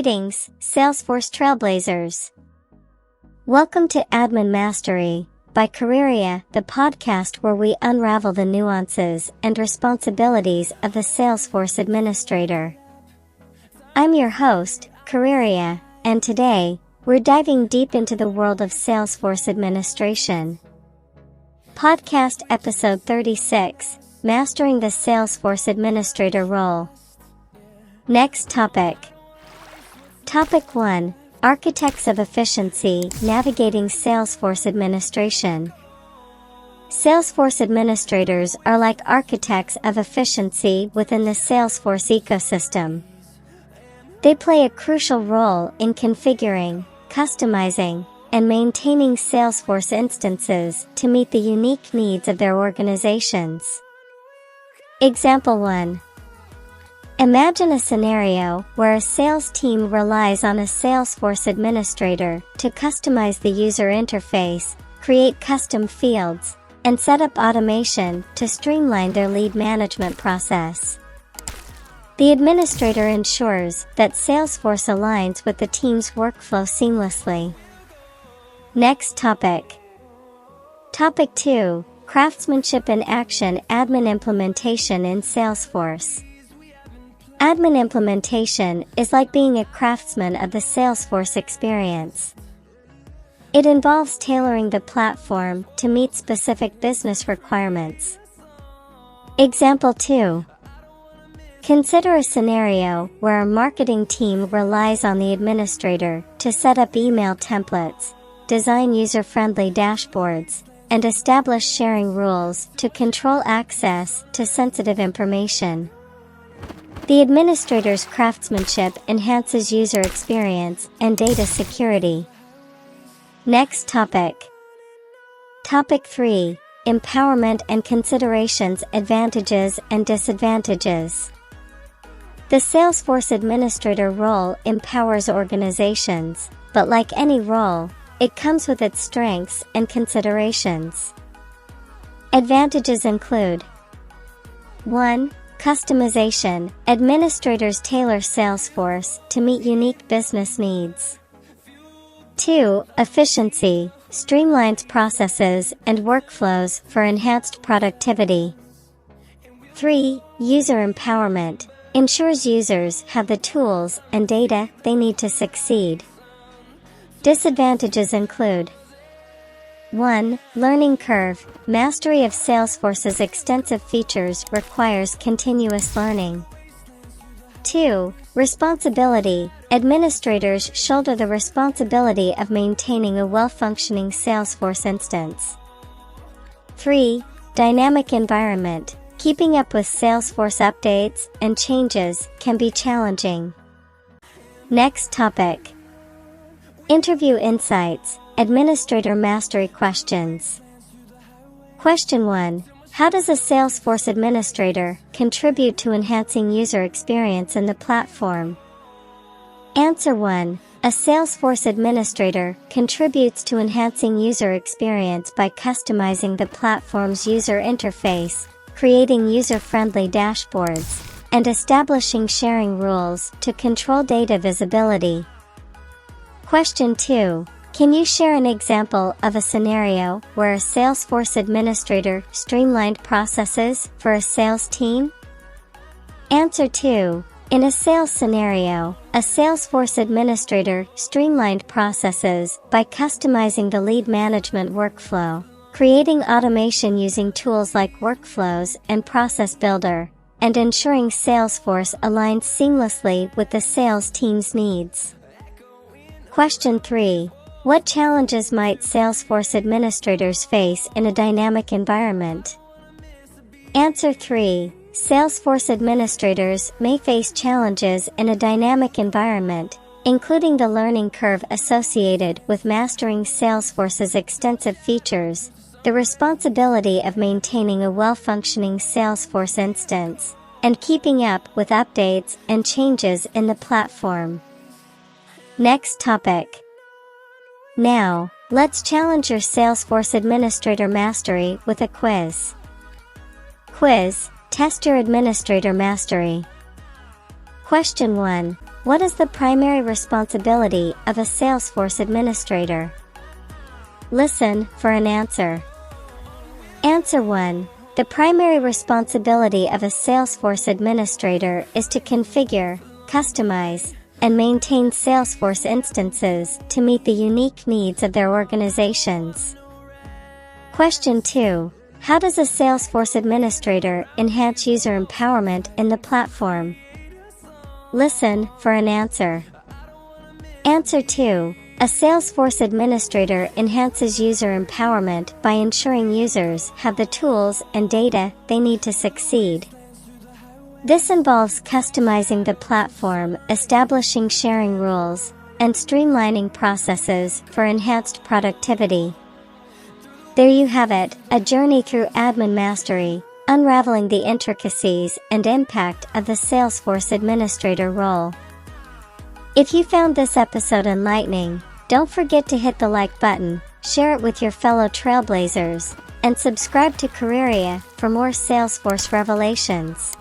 Greetings, Salesforce Trailblazers! Welcome to Admin Mastery by Careerya, the podcast where we unravel the nuances and responsibilities of the Salesforce Administrator. I'm your host, Careerya, and today, we're diving deep into the world of Salesforce administration. Podcast episode 36, Mastering the Salesforce Administrator Role. Next topic. Topic 1. Architects of Efficiency, Navigating Salesforce Administration. Salesforce administrators are like architects of efficiency within the Salesforce ecosystem. They play a crucial role in configuring, customizing, and maintaining Salesforce instances to meet the unique needs of their organizations. Example 1. Imagine a scenario where a sales team relies on a Salesforce administrator to customize the user interface, create custom fields, and set up automation to streamline their lead management process. The administrator ensures that Salesforce aligns with the team's workflow seamlessly. Next topic. Topic 2. Craftsmanship in Action, Admin Implementation in Salesforce. Admin implementation is like being a craftsman of the Salesforce experience. It involves tailoring the platform to meet specific business requirements. Example 2. Consider a scenario where a marketing team relies on the administrator to set up email templates, design user-friendly dashboards, and establish sharing rules to control access to sensitive information. The administrator's craftsmanship enhances user experience and data security. Next topic. Topic 3. Empowerment and Considerations, Advantages and Disadvantages. The Salesforce Administrator role empowers organizations, but like any role, it comes with its strengths and considerations. Advantages include 1. Customization. Administrators tailor Salesforce to meet unique business needs. 2. Efficiency. Streamlines processes and workflows for enhanced productivity. 3. User empowerment. Ensures users have the tools and data they need to succeed. Disadvantages include 1. Learning curve. Mastery of Salesforce's extensive features requires continuous learning. 2. Responsibility. Administrators shoulder the responsibility of maintaining a well-functioning Salesforce instance. 3. Dynamic environment. Keeping up with Salesforce updates and changes can be challenging. Next topic. Interview insights. Administrator mastery questions. Question 1. How does a Salesforce administrator contribute to enhancing user experience in the platform? Answer 1. A Salesforce administrator contributes to enhancing user experience by customizing the platform's user interface, creating user-friendly dashboards, and establishing sharing rules to control data visibility. Question 2. Can you share an example of a scenario where a Salesforce administrator streamlined processes for a sales team? Answer 2. In a sales scenario, a Salesforce administrator streamlined processes by customizing the lead management workflow, creating automation using tools like workflows and process builder, and ensuring Salesforce aligns seamlessly with the sales team's needs. Question 3. What challenges might Salesforce administrators face in a dynamic environment? Answer 3. Salesforce administrators may face challenges in a dynamic environment, including the learning curve associated with mastering Salesforce's extensive features, the responsibility of maintaining a well-functioning Salesforce instance, and keeping up with updates and changes in the platform. Next topic. Now, let's challenge your Salesforce Administrator mastery with a quiz. Quiz. Test your administrator mastery. Question 1. What is the primary responsibility of a Salesforce administrator? Listen for an answer. Answer 1. The primary responsibility of a Salesforce administrator is to configure, customize, and maintain Salesforce instances to meet the unique needs of their organizations. Question 2. How does a Salesforce administrator enhance user empowerment in the platform? Listen for an answer. Answer 2. A Salesforce administrator enhances user empowerment by ensuring users have the tools and data they need to succeed. This involves customizing the platform, establishing sharing rules, and streamlining processes for enhanced productivity. There you have it, a journey through admin mastery, unraveling the intricacies and impact of the Salesforce administrator role. If you found this episode enlightening, don't forget to hit the like button, share it with your fellow trailblazers, and subscribe to Careerya for more Salesforce revelations.